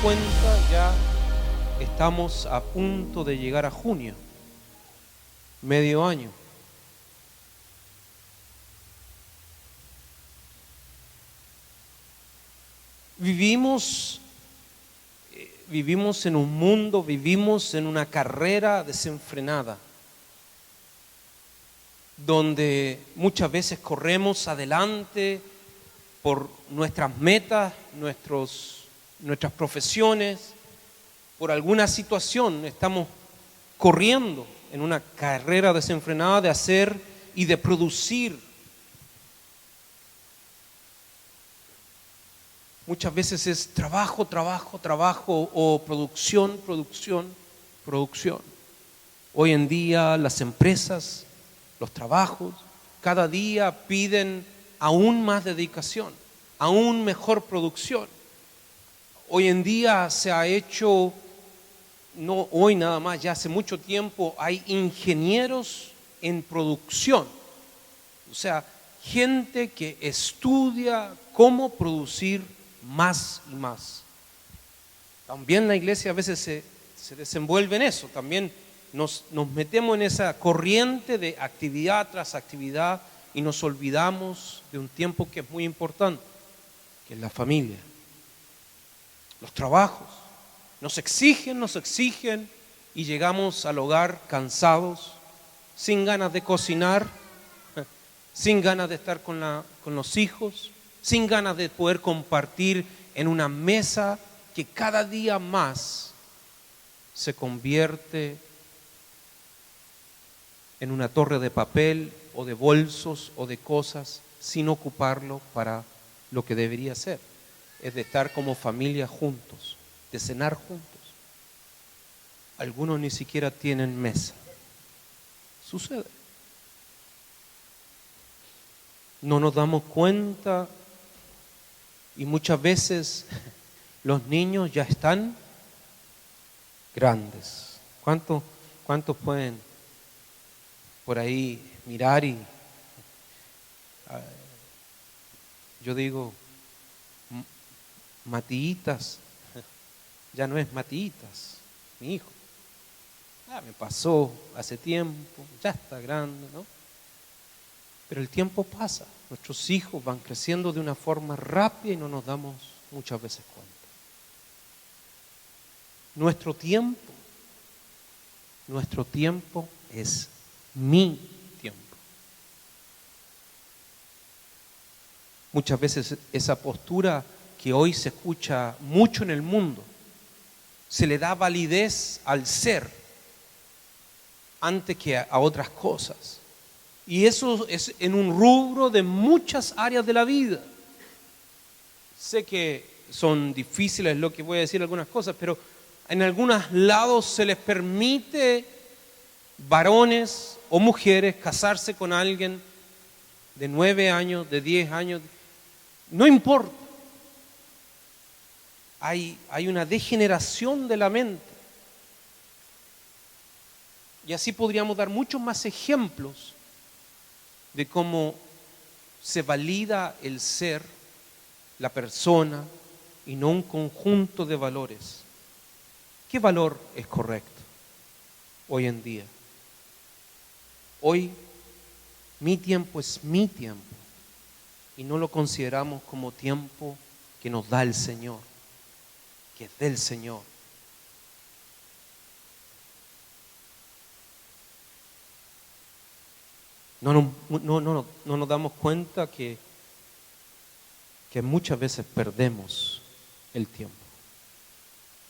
cuenta, ya estamos a punto de llegar a junio, medio año. Vivimos en un mundo, vivimos en una carrera desenfrenada, donde muchas veces corremos adelante por nuestras metas, nuestras profesiones, por alguna situación. Estamos corriendo en una carrera desenfrenada de hacer y de producir. Muchas veces es trabajo, trabajo, trabajo o producción, producción, producción. Hoy en día las empresas, los trabajos, cada día piden aún más dedicación, aún mejor producción. Hoy en día se ha hecho, no hoy nada más, ya hace mucho tiempo hay ingenieros en producción. O sea, gente que estudia cómo producir más y más. También la iglesia a veces se desenvuelve en eso, también nos metemos en esa corriente de actividad tras actividad y nos olvidamos de un tiempo que es muy importante, que es la familia. Los trabajos nos exigen y llegamos al hogar cansados, sin ganas de cocinar, sin ganas de estar con los hijos, sin ganas de poder compartir en una mesa que cada día más se convierte en una torre de papel o de bolsos o de cosas sin ocuparlo para lo que debería ser, es de estar como familia juntos, de cenar juntos. Algunos ni siquiera tienen mesa. Sucede. No nos damos cuenta y muchas veces los niños ya están grandes. ¿Cuántos pueden por ahí mirar y yo digo Matíitas? Ya no es Matíitas, mi hijo. Me pasó hace tiempo, ya está grande, ¿no? Pero el tiempo pasa, nuestros hijos van creciendo de una forma rápida y no nos damos muchas veces cuenta. Nuestro tiempo es mi tiempo. Muchas veces esa postura que hoy se escucha mucho en el mundo, se le da validez al ser antes que a otras cosas. Y eso es en un rubro de muchas áreas de la vida. Sé que son difíciles lo que voy a decir algunas cosas, pero en algunos lados se les permite varones o mujeres casarse con alguien de 9 años, de 10 años, no importa. Hay una degeneración de la mente. Y así podríamos dar muchos más ejemplos de cómo se valida el ser, la persona, y no un conjunto de valores. ¿Qué valor es correcto hoy en día? Hoy mi tiempo es mi tiempo y no lo consideramos como tiempo que nos da el Señor, que es del Señor. No nos damos cuenta que muchas veces perdemos el tiempo.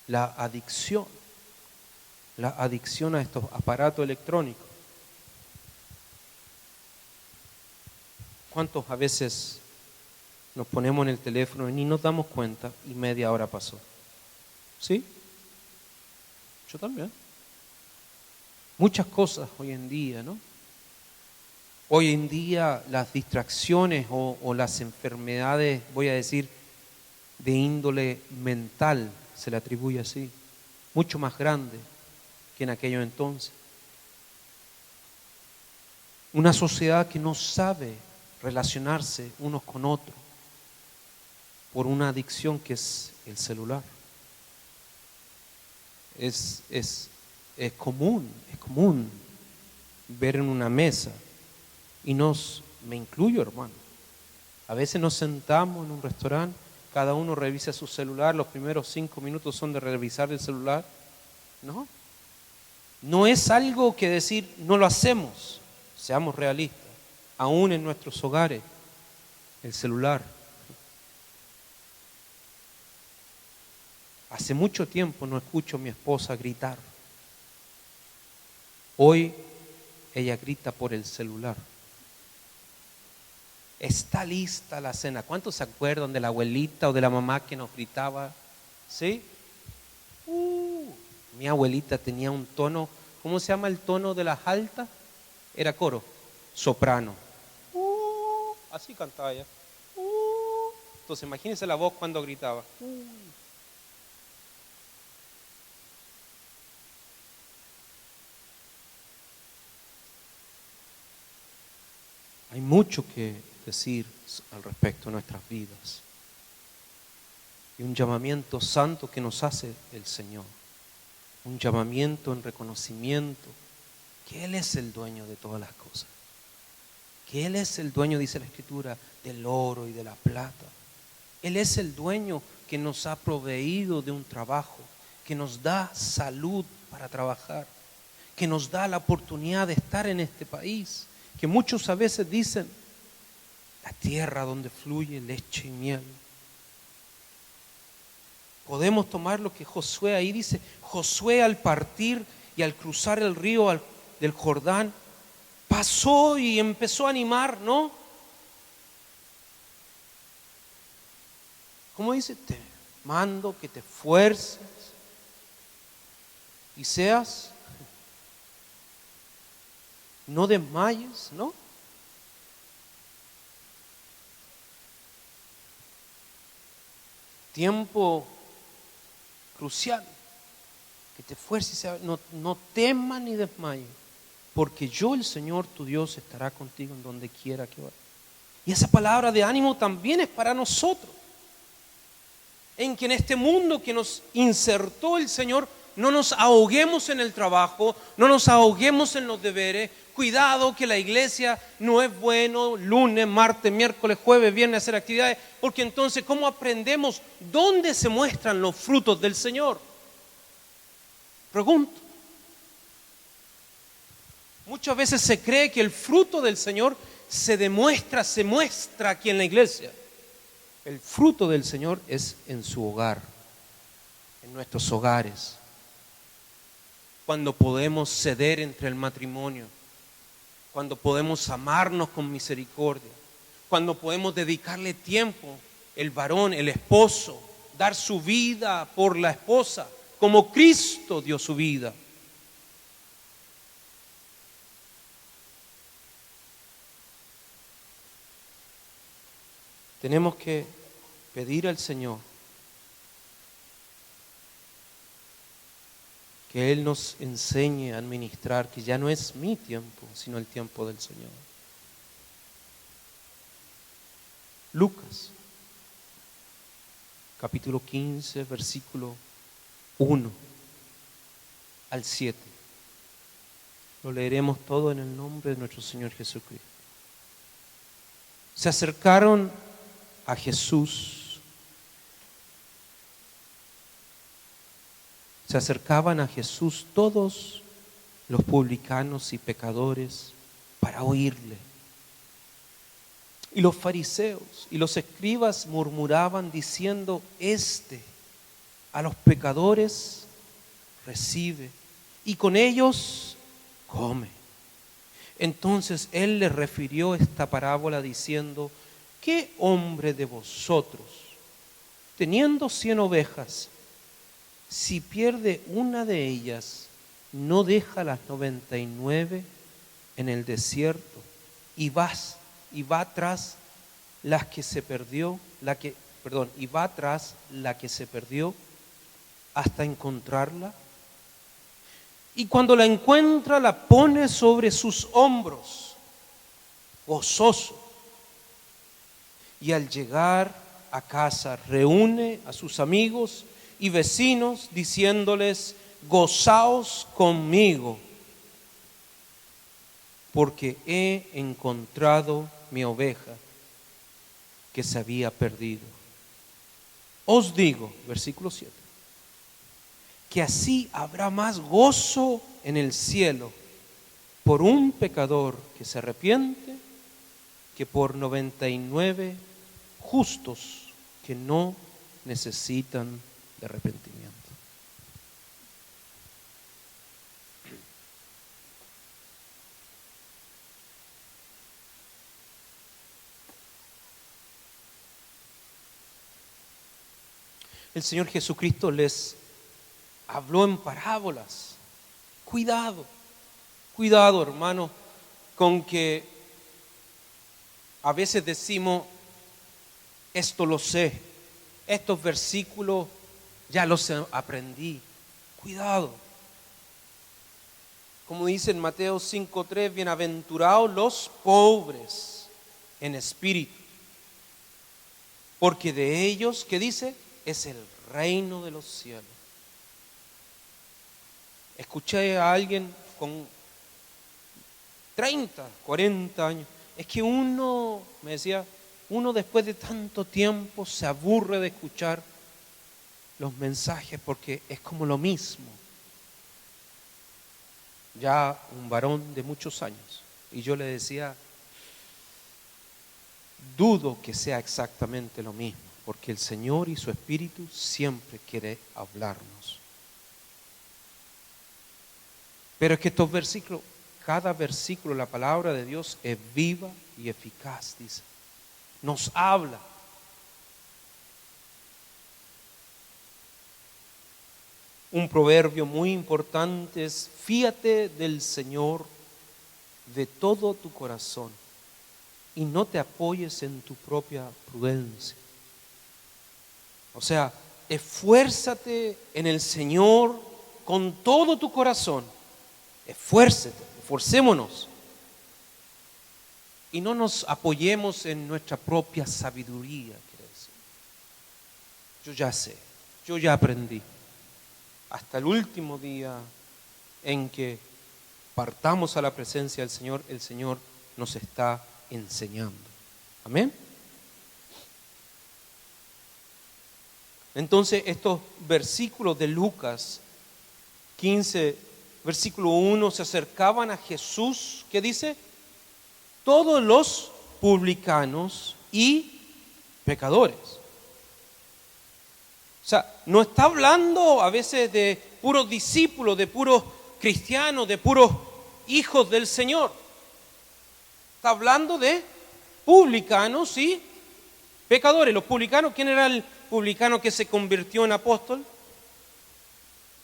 La adicción a estos aparatos electrónicos. ¿Cuántos a veces nos ponemos en el teléfono y ni nos damos cuenta y media hora pasó? ¿Sí? Yo también. Muchas cosas hoy en día, ¿no? Hoy en día las distracciones o las enfermedades, voy a decir, de índole mental, se le atribuye así, mucho más grande que en aquellos entonces. Una sociedad que no sabe relacionarse unos con otros por una adicción que es el celular. Es común ver en una mesa, y me incluyo, hermano. A veces nos sentamos en un restaurante, cada uno revisa su celular, los primeros 5 minutos son de revisar el celular. No es algo que decir, no lo hacemos, seamos realistas, aún en nuestros hogares, el celular. Hace mucho tiempo no escucho a mi esposa gritar. Hoy ella grita por el celular. Está lista la cena. ¿Cuántos se acuerdan de la abuelita o de la mamá que nos gritaba? ¿Sí? Mi abuelita tenía un tono, ¿cómo se llama el tono de las altas? Era coro, soprano. Así cantaba ella. Entonces imagínense la voz cuando gritaba. Hay mucho que decir al respecto de nuestras vidas. Y un llamamiento santo que nos hace el Señor. Un llamamiento en reconocimiento que Él es el dueño de todas las cosas. Que Él es el dueño, dice la Escritura, del oro y de la plata. Él es el dueño que nos ha proveído de un trabajo, que nos da salud para trabajar, que nos da la oportunidad de estar en este país, que muchos a veces dicen, la tierra donde fluye leche y miel. Podemos tomar lo que Josué ahí dice. Josué, al partir y al cruzar el río del Jordán, pasó y empezó a animar, ¿no? ¿Cómo dice? Te mando que te esfuerces y seas, no desmayes, ¿no? Tiempo crucial, que te esfuerces, no temas ni desmayes, porque yo, el Señor tu Dios, estará contigo en donde quiera que vayas. Y esa palabra de ánimo también es para nosotros, en que en este mundo que nos insertó el Señor, no nos ahoguemos en el trabajo, no nos ahoguemos en los deberes. Cuidado que la iglesia no es bueno lunes, martes, miércoles, jueves, viernes hacer actividades, porque entonces ¿cómo aprendemos dónde se muestran los frutos del Señor? Pregunto. Muchas veces se cree que el fruto del Señor se muestra aquí en la iglesia. El fruto del Señor es en su hogar, en nuestros hogares. Cuando podemos ceder entre el matrimonio, cuando podemos amarnos con misericordia, cuando podemos dedicarle tiempo, el varón, el esposo, dar su vida por la esposa, como Cristo dio su vida. Tenemos que pedir al Señor que Él nos enseñe a administrar, que ya no es mi tiempo, sino el tiempo del Señor. Lucas, capítulo 15, versículo 1 al 7. Lo leeremos todo en el nombre de nuestro Señor Jesucristo. Se acercaron a Jesús. Se acercaban a Jesús todos los publicanos y pecadores para oírle. Y los fariseos y los escribas murmuraban diciendo, a los pecadores recibe y con ellos come. Entonces él les refirió esta parábola diciendo, ¿qué hombre de vosotros, teniendo 100 ovejas, si pierde una de ellas, no deja las 99 en el desierto y va tras la que se perdió, hasta encontrarla? Y cuando la encuentra, la pone sobre sus hombros, gozoso. Y al llegar a casa, reúne a sus amigos y vecinos, diciéndoles, gozaos conmigo, porque he encontrado mi oveja que se había perdido. Os digo, versículo 7, que así habrá más gozo en el cielo por un pecador que se arrepiente que por 99 justos que no necesitan de arrepentimiento. El Señor Jesucristo les habló en parábolas. Cuidado, cuidado, hermano, con que a veces decimos, esto lo sé, estos versículos ya los aprendí. Cuidado. Como dice en Mateo 5:3, bienaventurados los pobres en espíritu, porque de ellos, ¿qué dice? Es el reino de los cielos. Escuché a alguien con 30, 40 años. Es que uno, me decía, uno después de tanto tiempo se aburre de escuchar los mensajes porque es como lo mismo. Ya un varón de muchos años. Y yo le decía, dudo que sea exactamente lo mismo, porque el Señor y su Espíritu siempre quiere hablarnos. Pero es que estos versículos, cada versículo, la palabra de Dios es viva y eficaz, dice. Nos habla. Un proverbio muy importante es: fíate del Señor de todo tu corazón y no te apoyes en tu propia prudencia. O sea, esfuérzate en el Señor con todo tu corazón. Esforcémonos. Y no nos apoyemos en nuestra propia sabiduría, quiere decir. Yo ya sé, yo ya aprendí. Hasta el último día en que partamos a la presencia del Señor, el Señor nos está enseñando. Amén. Entonces, estos versículos de Lucas 15, versículo 1, se acercaban a Jesús, ¿qué dice? Todos los publicanos y pecadores. O sea, no está hablando a veces de puros discípulos, de puros cristianos, de puros hijos del Señor. Está hablando de publicanos y pecadores. Los publicanos, ¿quién era el publicano que se convirtió en apóstol?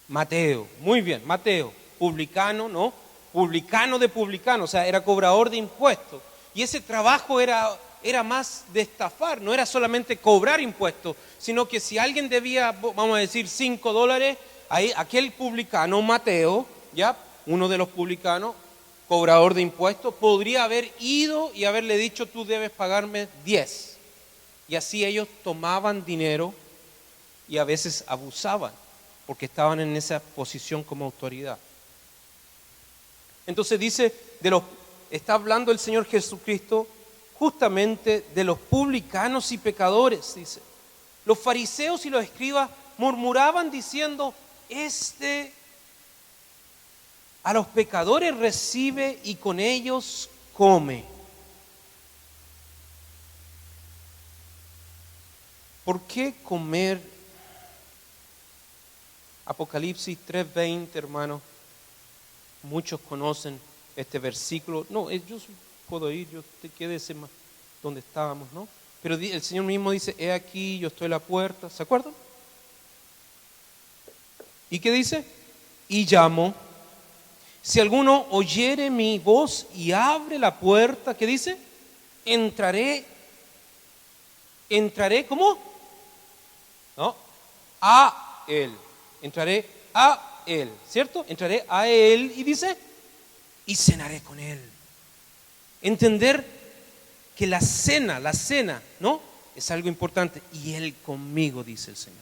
Mateo. Muy bien, Mateo. Publicano, ¿no? Publicano de publicano, o sea, era cobrador de impuestos. Y ese trabajo era más de estafar, no era solamente cobrar impuestos, sino que si alguien debía, vamos a decir, $5, ahí aquel publicano, Mateo, ya, uno de los publicanos, cobrador de impuestos, podría haber ido y haberle dicho, tú debes pagarme 10. Y así ellos tomaban dinero y a veces abusaban, porque estaban en esa posición como autoridad. Entonces dice, está hablando el Señor Jesucristo justamente de los publicanos y pecadores, dice. Los fariseos y los escribas murmuraban diciendo, a los pecadores recibe y con ellos come. ¿Por qué comer? Apocalipsis 3:20, hermano. Muchos conocen este versículo. No, yo puedo ir, quédese más donde estábamos, ¿no? Pero el Señor mismo dice, he aquí, yo estoy a la puerta. ¿Se acuerdan? ¿Y qué dice? Y llamo. Si alguno oyere mi voz y abre la puerta, ¿qué dice? Entraré, ¿cómo? ¿No? A él. Entraré a él, ¿cierto? Entraré a él y dice, y cenaré con él. Entender que la cena, ¿no? Es algo importante. Y él conmigo, dice el Señor.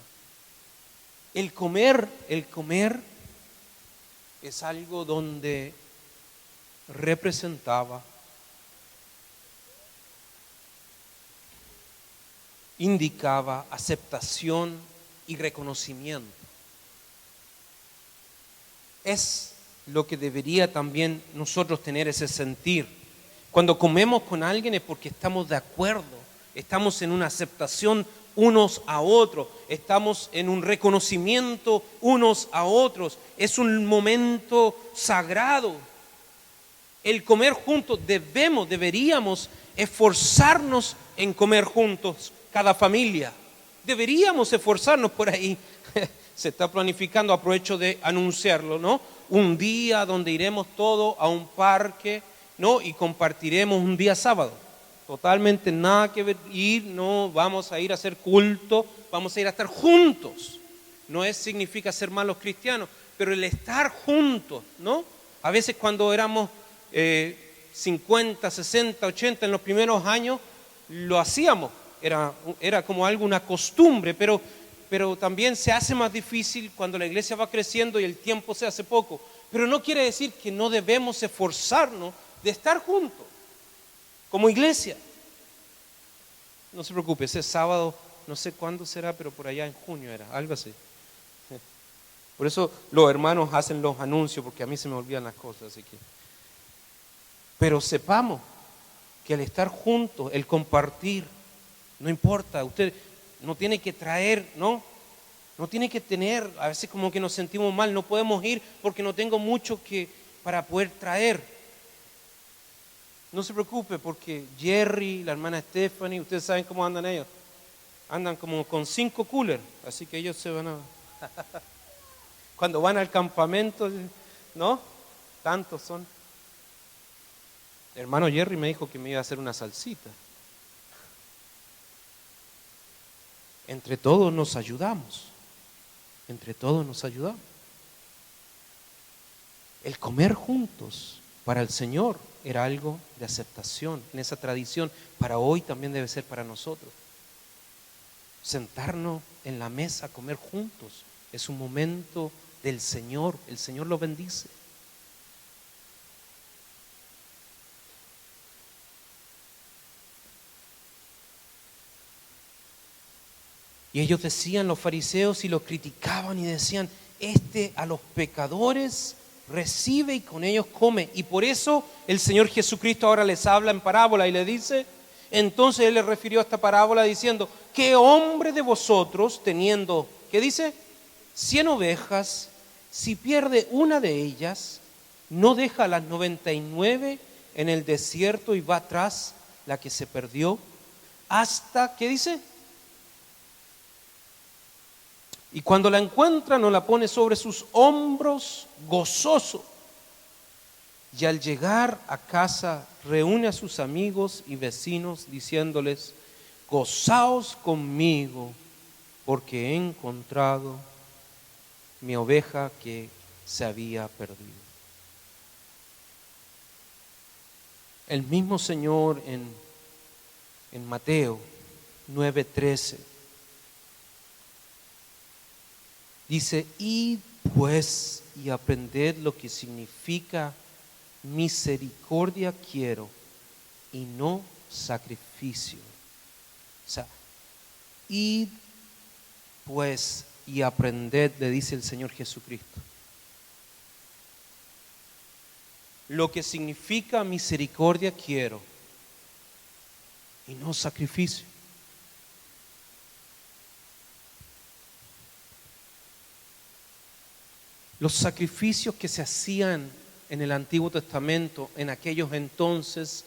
El comer es algo donde representaba, indicaba aceptación y reconocimiento. Es lo que debería también nosotros tener ese sentir. Cuando comemos con alguien es porque estamos de acuerdo, estamos en una aceptación unos a otros, estamos en un reconocimiento unos a otros. Es un momento sagrado. El comer juntos, deberíamos esforzarnos en comer juntos, cada familia. Deberíamos esforzarnos por ahí. Se está planificando, aprovecho de anunciarlo, ¿no? Un día donde iremos todos a un parque, ¿no? Y compartiremos un día sábado. Totalmente nada que ver, no vamos a ir a hacer culto, vamos a ir a estar juntos. No significa ser malos cristianos, pero el estar juntos, ¿no? A veces cuando éramos 50, 60, 80 en los primeros años, lo hacíamos, era como algo, una costumbre, pero también se hace más difícil cuando la iglesia va creciendo y el tiempo se hace poco. Pero no quiere decir que no debemos esforzarnos de estar juntos como iglesia. No se preocupe, ese sábado, no sé cuándo será, pero por allá en junio era, algo así. Por eso los hermanos hacen los anuncios, porque a mí se me olvidan las cosas, así que. Pero sepamos que el estar juntos, el compartir, no importa, usted no tiene que traer, ¿no? No tiene que tener, a veces como que nos sentimos mal, no podemos ir porque no tengo mucho para poder traer. No se preocupe porque Jerry, la hermana Stephanie, ustedes saben cómo andan ellos. Andan como con 5 coolers, así que ellos se van a... Cuando van al campamento, ¿no? Tantos son. El hermano Jerry me dijo que me iba a hacer una salsita. Entre todos nos ayudamos. Entre todos nos ayudamos. El comer juntos para el Señor era algo de aceptación en esa tradición. Para hoy también debe ser para nosotros. Sentarnos en la mesa a comer juntos es un momento del Señor. El Señor lo bendice. Y ellos decían, los fariseos, y los criticaban y decían, a los pecadores recibe y con ellos come. Y por eso el Señor Jesucristo ahora les habla en parábola y le dice, entonces Él les refirió a esta parábola diciendo, ¿qué hombre de vosotros teniendo, qué dice? 100 ovejas, si pierde una de ellas, no deja las 99 en el desierto y va tras la que se perdió hasta, ¿qué dice? Y cuando la encuentra, no la pone sobre sus hombros gozoso. Y al llegar a casa, reúne a sus amigos y vecinos diciéndoles, gozaos conmigo, porque he encontrado mi oveja que se había perdido. El mismo Señor en Mateo 9:13 dice, id pues y aprended lo que significa misericordia quiero y no sacrificio. O sea, id pues y aprended, le dice el Señor Jesucristo, lo que significa misericordia quiero y no sacrificio. Los sacrificios que se hacían en el Antiguo Testamento, en aquellos entonces,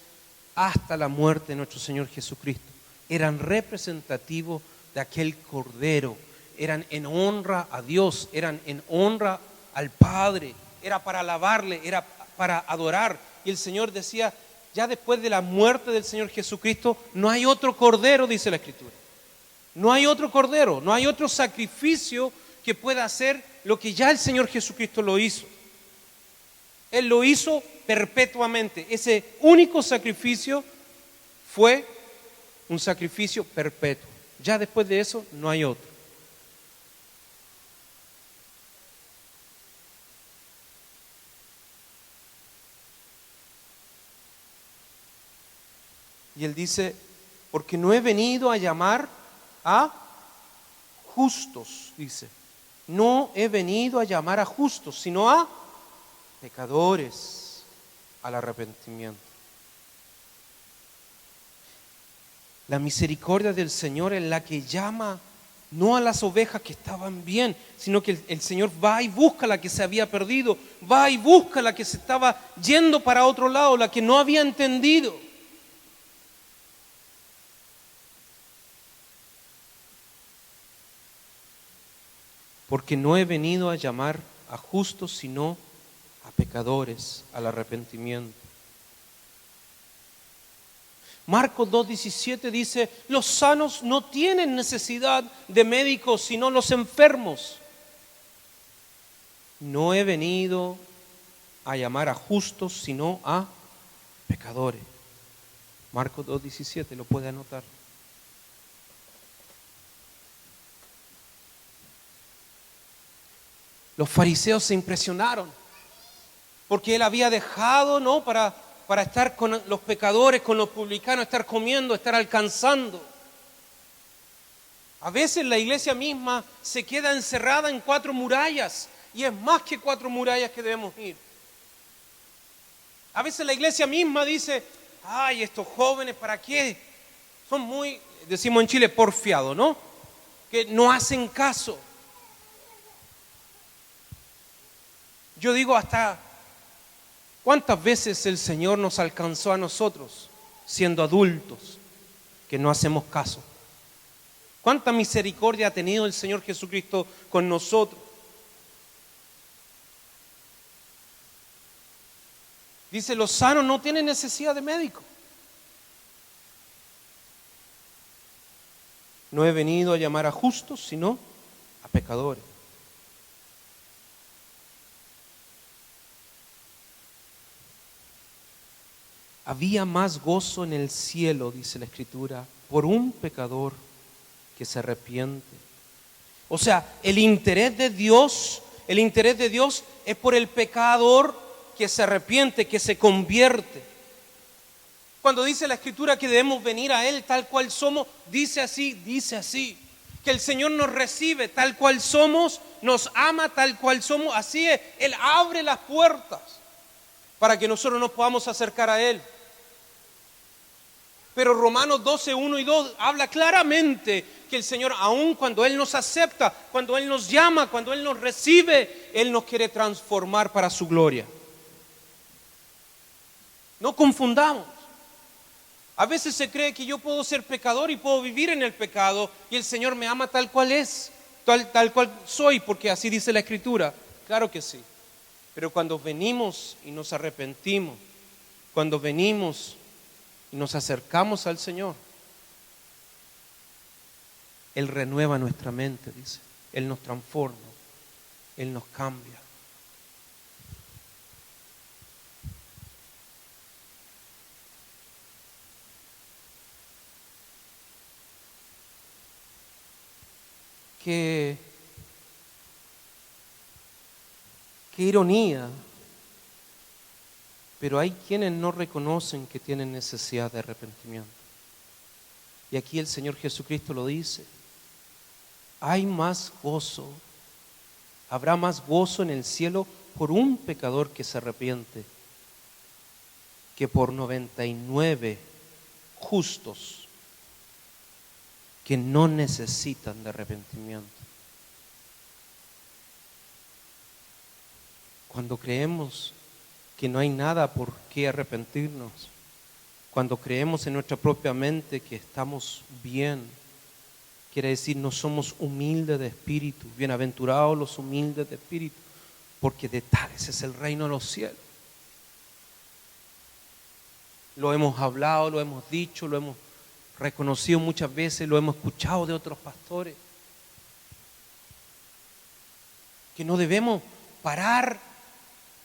hasta la muerte de nuestro Señor Jesucristo, eran representativos de aquel Cordero, eran en honra a Dios, eran en honra al Padre, era para alabarle, era para adorar. Y el Señor decía, ya después de la muerte del Señor Jesucristo, no hay otro Cordero, dice la Escritura. No hay otro Cordero, no hay otro sacrificio que pueda hacer lo que ya el Señor Jesucristo lo hizo. Él lo hizo perpetuamente. Ese único sacrificio fue un sacrificio perpetuo. Ya después de eso no hay otro. Y él dice, porque no he venido a llamar a justos, dice. No he venido a llamar a justos, sino a pecadores al arrepentimiento. La misericordia del Señor es la que llama no a las ovejas que estaban bien, sino que el Señor va y busca a la que se había perdido, va y busca a la que se estaba yendo para otro lado, la que no había entendido. Porque no he venido a llamar a justos, sino a pecadores al arrepentimiento. Marcos 2:17 dice, los sanos no tienen necesidad de médicos, sino los enfermos. No he venido a llamar a justos, sino a pecadores. Marcos 2:17, lo puede anotar. Los fariseos se impresionaron, porque él había dejado, ¿no?, para estar con los pecadores, con los publicanos, estar comiendo, estar alcanzando. A veces la iglesia misma se queda encerrada en 4 murallas, y es más que 4 murallas que debemos ir. A veces la iglesia misma dice, ay, estos jóvenes, ¿para qué? Son muy, decimos en Chile, porfiados, ¿no? Que no hacen caso. Yo digo, hasta ¿cuántas veces el Señor nos alcanzó a nosotros, siendo adultos, que no hacemos caso? ¿Cuánta misericordia ha tenido el Señor Jesucristo con nosotros? Dice, los sanos no tienen necesidad de médico. No he venido a llamar a justos, sino a pecadores. Había más gozo en el cielo, dice la Escritura, por un pecador que se arrepiente. O sea, el interés de Dios es por el pecador que se arrepiente, que se convierte. Cuando dice la Escritura que debemos venir a Él tal cual somos, dice así, que el Señor nos recibe tal cual somos, nos ama tal cual somos, así es, Él abre las puertas para que nosotros nos podamos acercar a Él. Pero Romanos 12, 1 y 2 habla claramente que el Señor, aun cuando Él nos acepta, cuando Él nos llama, cuando Él nos recibe, Él nos quiere transformar para su gloria. No confundamos. A veces se cree que yo puedo ser pecador y puedo vivir en el pecado y el Señor me ama tal cual es, tal cual soy, porque así dice la Escritura. Claro que sí. Pero cuando venimos y nos arrepentimos, cuando venimos y nos acercamos al Señor, Él renueva nuestra mente, dice. Él nos transforma, Él nos cambia. Qué ironía, pero hay quienes no reconocen que tienen necesidad de arrepentimiento. Y aquí el Señor Jesucristo lo dice, hay más gozo, habrá más gozo en el cielo por un pecador que se arrepiente que por 99 justos que no necesitan de arrepentimiento. Cuando creemos que no hay nada por qué arrepentirnos, cuando creemos en nuestra propia mente que estamos bien, quiere decir no somos humildes de espíritu, bienaventurados los humildes de espíritu, porque de tales es el reino de los cielos. Lo hemos hablado, lo hemos dicho, lo hemos reconocido muchas veces, lo hemos escuchado de otros pastores, que no debemos parar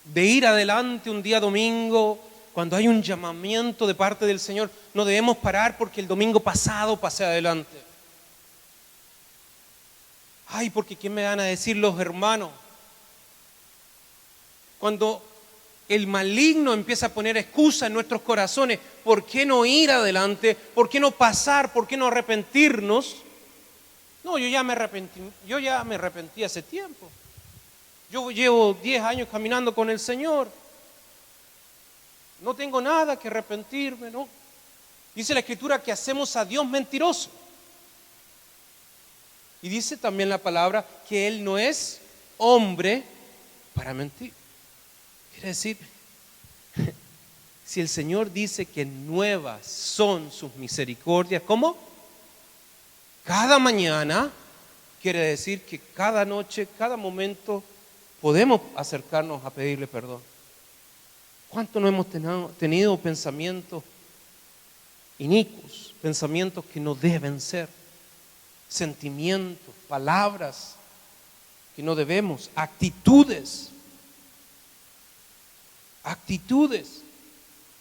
de ir adelante un día domingo, cuando hay un llamamiento de parte del Señor, no debemos parar porque el domingo pasado pasé adelante. Ay, porque ¿qué me van a decir los hermanos? Cuando el maligno empieza a poner excusas en nuestros corazones. ¿Por qué no ir adelante? ¿Por qué no pasar? ¿Por qué no arrepentirnos? No, yo ya me arrepentí hace tiempo. Yo llevo 10 años caminando con el Señor. No tengo nada que arrepentirme, ¿no? Dice la Escritura que hacemos a Dios mentiroso. Y dice también la palabra que Él no es hombre para mentir. Quiere decir, si el Señor dice que nuevas son sus misericordias, ¿cómo? Cada mañana, quiere decir que cada noche, cada momento, podemos acercarnos a pedirle perdón. ¿Cuánto no hemos tenido pensamientos inicuos, pensamientos que no deben ser, sentimientos, palabras que no debemos, actitudes?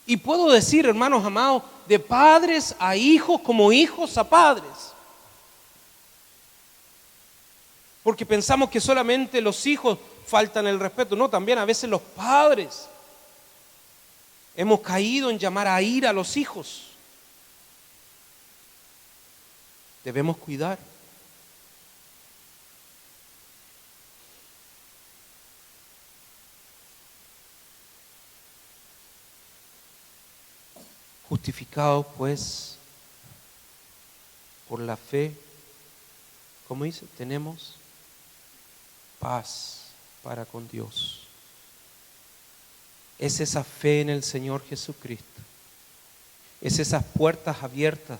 Y puedo decir, hermanos amados, de padres a hijos como hijos a padres. Porque pensamos que solamente los hijos faltan el respeto. No, también a veces los padres hemos caído en llamar a ira a los hijos. Debemos cuidar. Justificados pues por la fe, ¿cómo dice? Tenemos paz para con Dios. Es esa fe en el Señor Jesucristo. Es esas puertas abiertas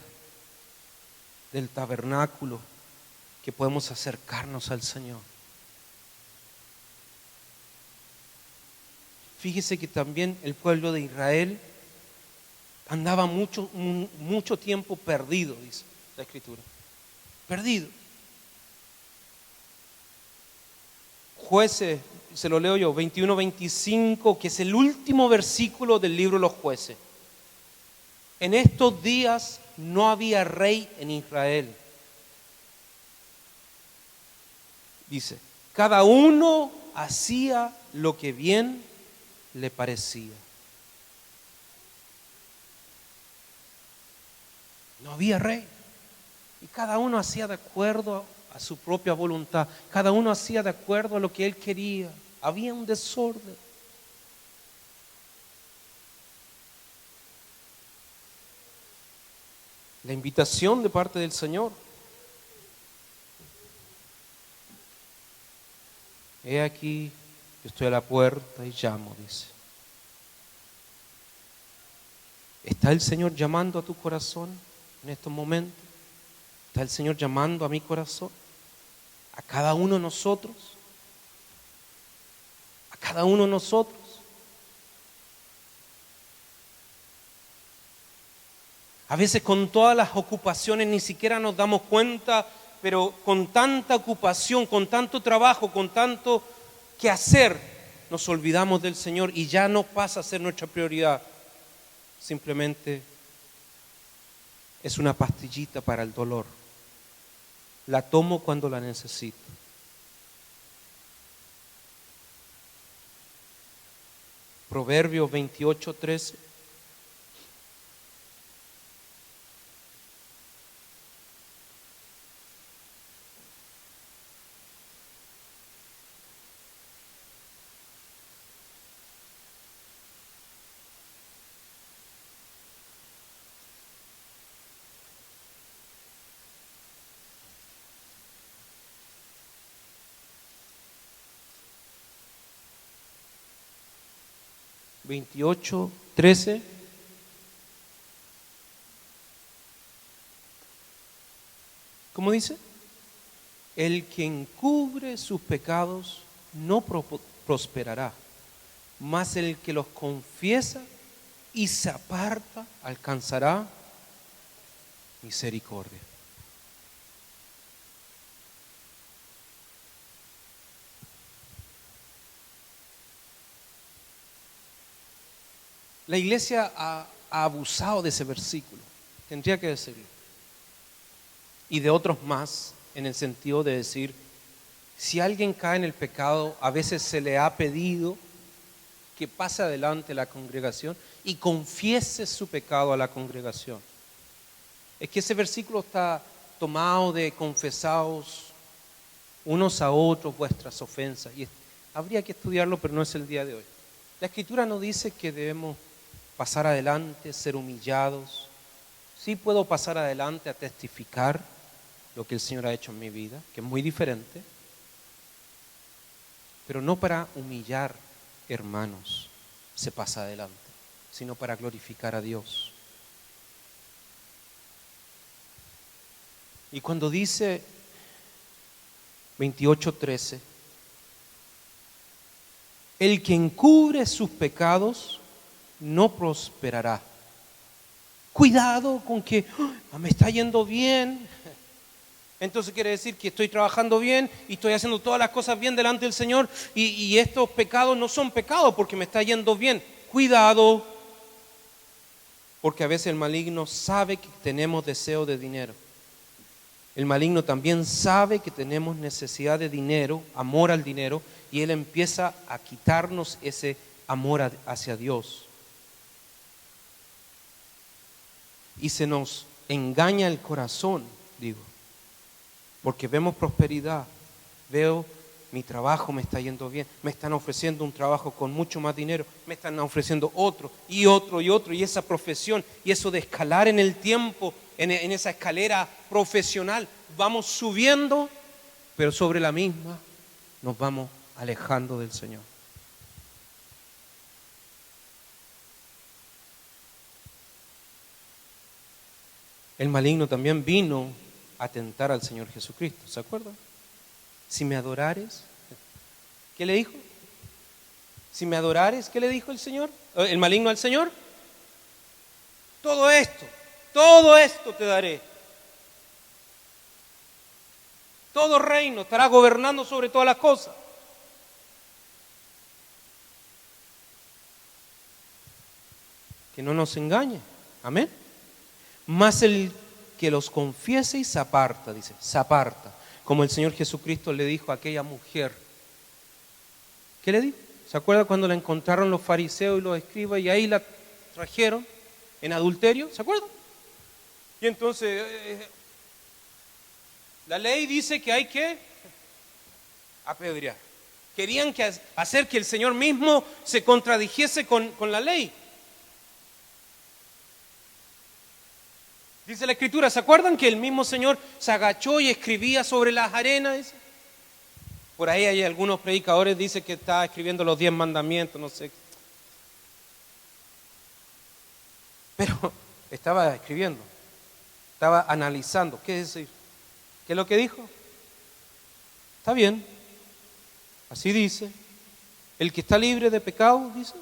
del tabernáculo que podemos acercarnos al Señor. Fíjese que también el pueblo de Israel andaba mucho tiempo perdido, dice la Escritura. Perdido. Jueces, se lo leo yo, 21-25, que es el último versículo del libro de los Jueces. En estos días no había rey en Israel. Dice, cada uno hacía lo que bien le parecía. No había rey. Y cada uno hacía de acuerdo a su propia voluntad. Cada uno hacía de acuerdo a lo que él quería. Había un desorden. La invitación de parte del Señor. He aquí, yo estoy a la puerta y llamo, dice. ¿Está el Señor llamando a tu corazón en estos momentos? ¿Está el Señor llamando a mi corazón? A cada uno de nosotros. A cada uno de nosotros. A veces con todas las ocupaciones ni siquiera nos damos cuenta, pero con tanta ocupación, con tanto trabajo, con tanto que hacer, nos olvidamos del Señor y ya no pasa a ser nuestra prioridad. Simplemente es una pastillita para el dolor. La tomo cuando la necesito. Proverbios 28:13. ¿Cómo dice? El que encubre sus pecados no prosperará, mas el que los confiesa y se aparta alcanzará misericordia. La iglesia ha abusado de ese versículo, tendría que decirlo, y de otros más, en el sentido de decir, si alguien cae en el pecado, a veces se le ha pedido que pase adelante a la congregación y confiese su pecado a la congregación. Es que ese versículo está tomado de confesaos unos a otros vuestras ofensas. Y habría que estudiarlo, pero no es el día de hoy. La Escritura no dice que debemos pasar adelante, ser humillados. Sí puedo pasar adelante a testificar lo que el Señor ha hecho en mi vida, que es muy diferente, pero no para humillar hermanos se pasa adelante, sino para glorificar a Dios. Y cuando dice 28:13, el que encubre sus pecados no prosperará. Cuidado con que me está yendo bien. Entonces quiere decir que estoy trabajando bien y estoy haciendo todas las cosas bien delante del Señor y estos pecados no son pecados porque me está yendo bien. Cuidado, porque a veces el maligno sabe que tenemos deseo de dinero. El maligno también sabe que tenemos necesidad de dinero, amor al dinero, y él empieza a quitarnos ese amor hacia Dios. Y se nos engaña el corazón, digo, porque vemos prosperidad, veo mi trabajo me está yendo bien, me están ofreciendo un trabajo con mucho más dinero, me están ofreciendo otro y otro y otro, y esa profesión y eso de escalar en el tiempo, en esa escalera profesional, vamos subiendo, pero sobre la misma nos vamos alejando del Señor. El maligno también vino a tentar al Señor Jesucristo, ¿se acuerdan? Si me adorares, ¿qué le dijo? Si me adorares, ¿qué le dijo el Señor? El maligno al Señor. Todo esto te daré. Todo reino estará gobernando sobre todas las cosas. Que no nos engañe, amén. Mas el que los confiese y se aparta, dice, se aparta. Como el Señor Jesucristo le dijo a aquella mujer. ¿Qué le dijo? ¿Se acuerda cuando la encontraron los fariseos y los escribas y ahí la trajeron en adulterio? ¿Se acuerdan? Y entonces la ley dice que hay que apedrear. Querían hacer que el Señor mismo se contradijese con la ley. Dice la Escritura, ¿se acuerdan que el mismo Señor se agachó y escribía sobre las arenas? Por ahí hay algunos predicadores que dicen que está escribiendo los 10 mandamientos, no sé. Pero estaba escribiendo, estaba analizando. ¿Qué es decir? ¿Qué es lo que dijo? Está bien, así dice. El que está libre de pecado, dice,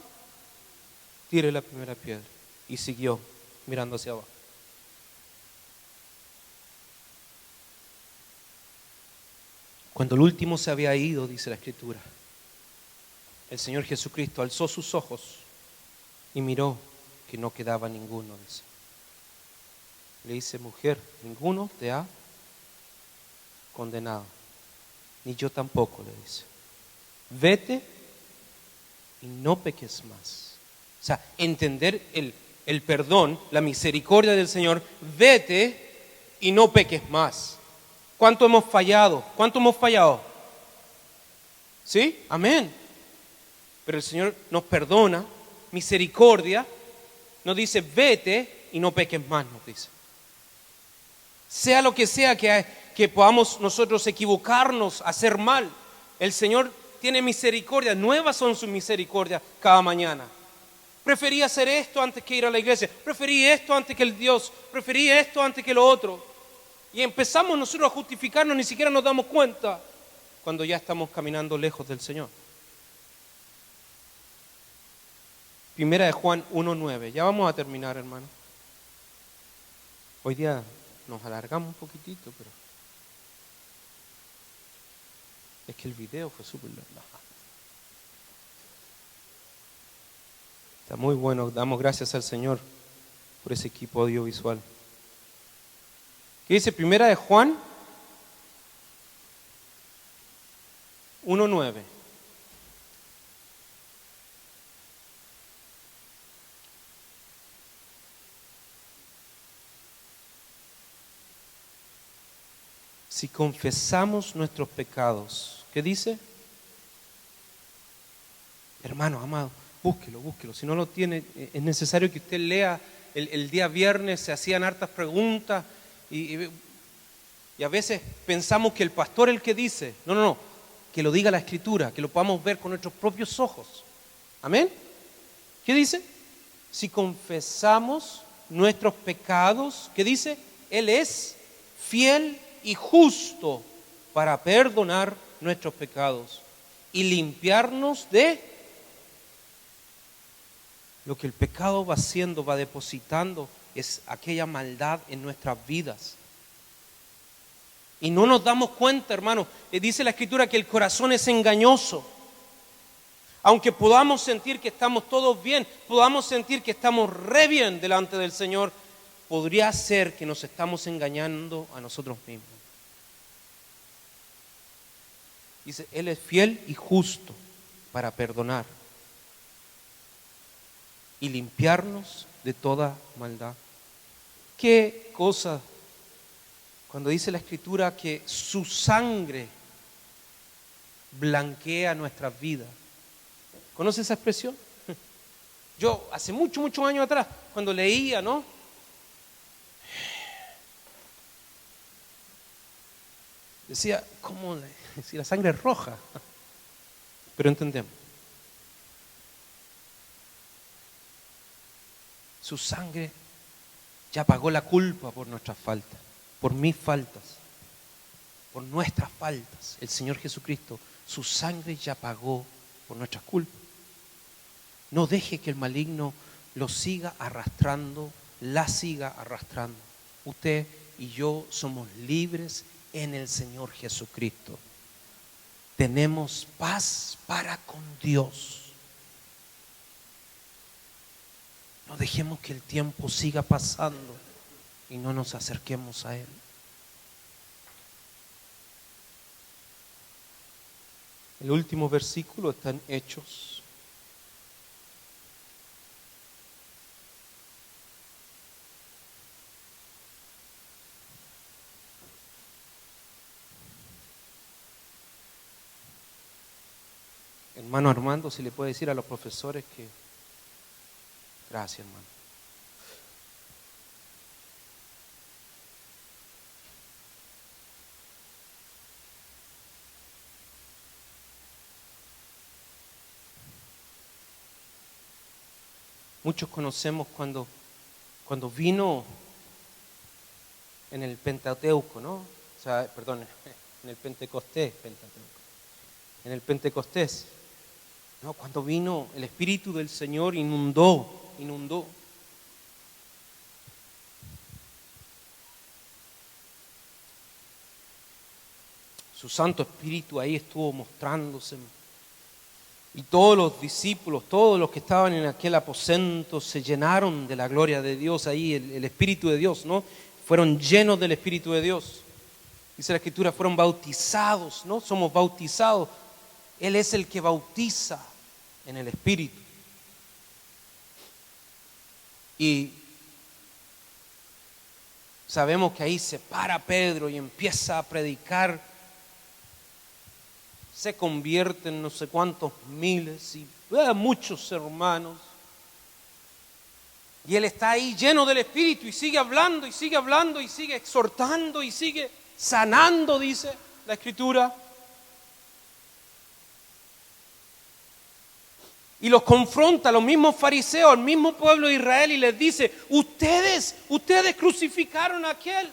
tire la primera piedra. Y siguió mirando hacia abajo. Cuando el último se había ido, dice la Escritura, el Señor Jesucristo alzó sus ojos y miró que no quedaba ninguno. Dice. Le dice, mujer, ninguno te ha condenado, ni yo tampoco, le dice. Vete y no peques más. O sea, entender el perdón, la misericordia del Señor, vete y no peques más. ¿Cuánto hemos fallado? ¿Cuánto hemos fallado? ¿Sí? Amén. Pero el Señor nos perdona, misericordia, nos dice, vete y no peques más, nos dice. Sea lo que sea que podamos nosotros equivocarnos, hacer mal, el Señor tiene misericordia, nuevas son sus misericordias cada mañana. Preferí hacer esto antes que ir a la iglesia, preferí esto antes que el Dios, preferí esto antes que lo otro. Y empezamos nosotros a justificarnos, ni siquiera nos damos cuenta cuando ya estamos caminando lejos del Señor. Primera de Juan 1:9. Ya vamos a terminar, hermano. Hoy día nos alargamos un poquitito, pero es que el video fue súper largo. Está muy bueno. Damos gracias al Señor por ese equipo audiovisual. ¿Qué dice Primera de Juan 1:9? Si confesamos nuestros pecados, ¿qué dice? Hermano amado, búsquelo. Si no lo tiene, es necesario que usted lea. El día viernes se hacían hartas preguntas y a veces pensamos que el pastor es el que dice. No, que lo diga la Escritura, que lo podamos ver con nuestros propios ojos. Amén. ¿Qué dice? Si confesamos nuestros pecados, ¿qué dice? Él es fiel y justo para perdonar nuestros pecados y limpiarnos de lo que el pecado va haciendo, va depositando, es aquella maldad en nuestras vidas. Y no nos damos cuenta, hermano. Dice la Escritura que el corazón es engañoso. Aunque podamos sentir que estamos todos bien, podamos sentir que estamos re bien delante del Señor, podría ser que nos estamos engañando a nosotros mismos. Dice, Él es fiel y justo para perdonar y limpiarnos de toda maldad. ¿Qué cosa? Cuando dice la Escritura que su sangre blanquea nuestras vidas. ¿Conoce esa expresión? Yo hace muchos años atrás, cuando leía, ¿no? Decía, ¿cómo? Si la sangre es roja. Pero entendemos. Su sangre ya pagó la culpa por nuestras faltas, por mis faltas, por nuestras faltas. El Señor Jesucristo, su sangre ya pagó por nuestras culpas. No deje que el maligno lo siga arrastrando, la siga arrastrando. Usted y yo somos libres en el Señor Jesucristo. Tenemos paz para con Dios. No dejemos que el tiempo siga pasando y no nos acerquemos a Él. El último versículo está en Hechos. Hermano Armando, si le puede decir a los profesores que... Gracias, hermano. Muchos conocemos cuando vino en el Pentateuco, ¿no? O sea, perdón, en el Pentecostés, en el Pentecostés, ¿no? Cuando vino el Espíritu del Señor inundó. Su Santo Espíritu ahí estuvo mostrándose. Y todos los discípulos, todos los que estaban en aquel aposento se llenaron de la gloria de Dios ahí, el Espíritu de Dios, ¿no? Fueron llenos del Espíritu de Dios. Dice la Escritura, fueron bautizados, ¿no? Somos bautizados. Él es el que bautiza en el Espíritu. Y sabemos que ahí se para Pedro y empieza a predicar. Se convierte en no sé cuántos miles y muchos hermanos. Y él está ahí lleno del Espíritu y sigue hablando y sigue exhortando y sigue sanando, dice la Escritura. Y los confronta a los mismos fariseos, al mismo pueblo de Israel y les dice, ustedes crucificaron a aquel.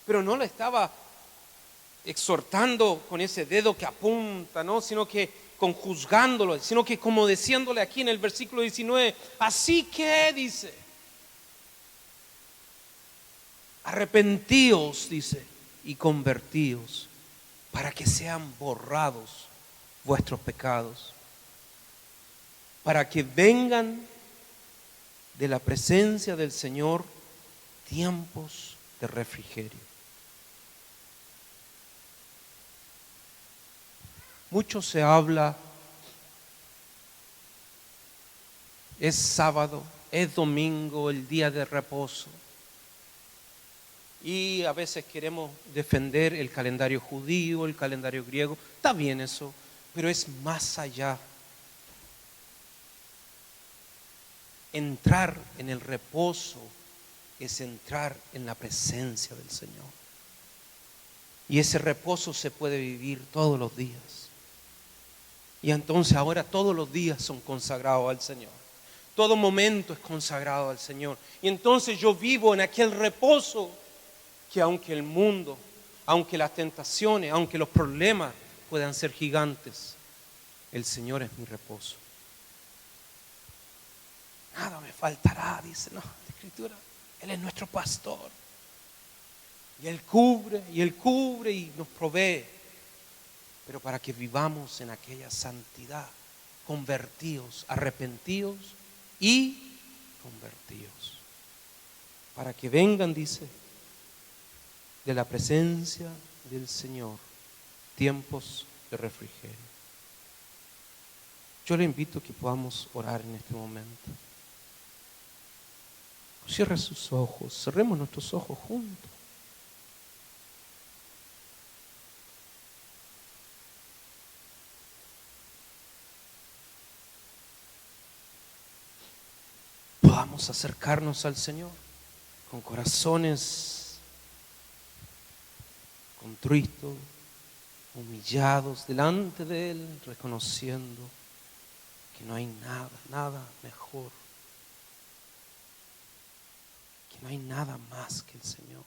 Pero no le estaba exhortando con ese dedo que apunta, ¿no? Sino que conjuzgándolo, sino que como diciéndole aquí en el versículo 19, así que dice, arrepentíos, dice, y convertíos para que sean borrados vuestros pecados, para que vengan de la presencia del Señor tiempos de refrigerio. Mucho se habla, es sábado, es domingo, el día de reposo. Y a veces queremos defender el calendario judío, el calendario griego. Está bien eso, pero es más allá. Entrar en el reposo es entrar en la presencia del Señor. Y ese reposo se puede vivir todos los días. Y entonces ahora todos los días son consagrados al Señor. Todo momento es consagrado al Señor. Y entonces yo vivo en aquel reposo que aunque el mundo, aunque las tentaciones, aunque los problemas puedan ser gigantes, el Señor es mi reposo. Nada me faltará, dice la Escritura. Él es nuestro pastor. Y Él cubre y nos provee. Pero para que vivamos en aquella santidad, convertidos, arrepentidos y convertidos. Para que vengan, dice, de la presencia del Señor, tiempos de refrigerio. Yo le invito a que podamos orar en este momento. Cierre sus ojos, cerremos nuestros ojos juntos. Podamos acercarnos al Señor con corazones contritos, humillados delante de Él, reconociendo que no hay nada mejor, que no hay nada más que el Señor.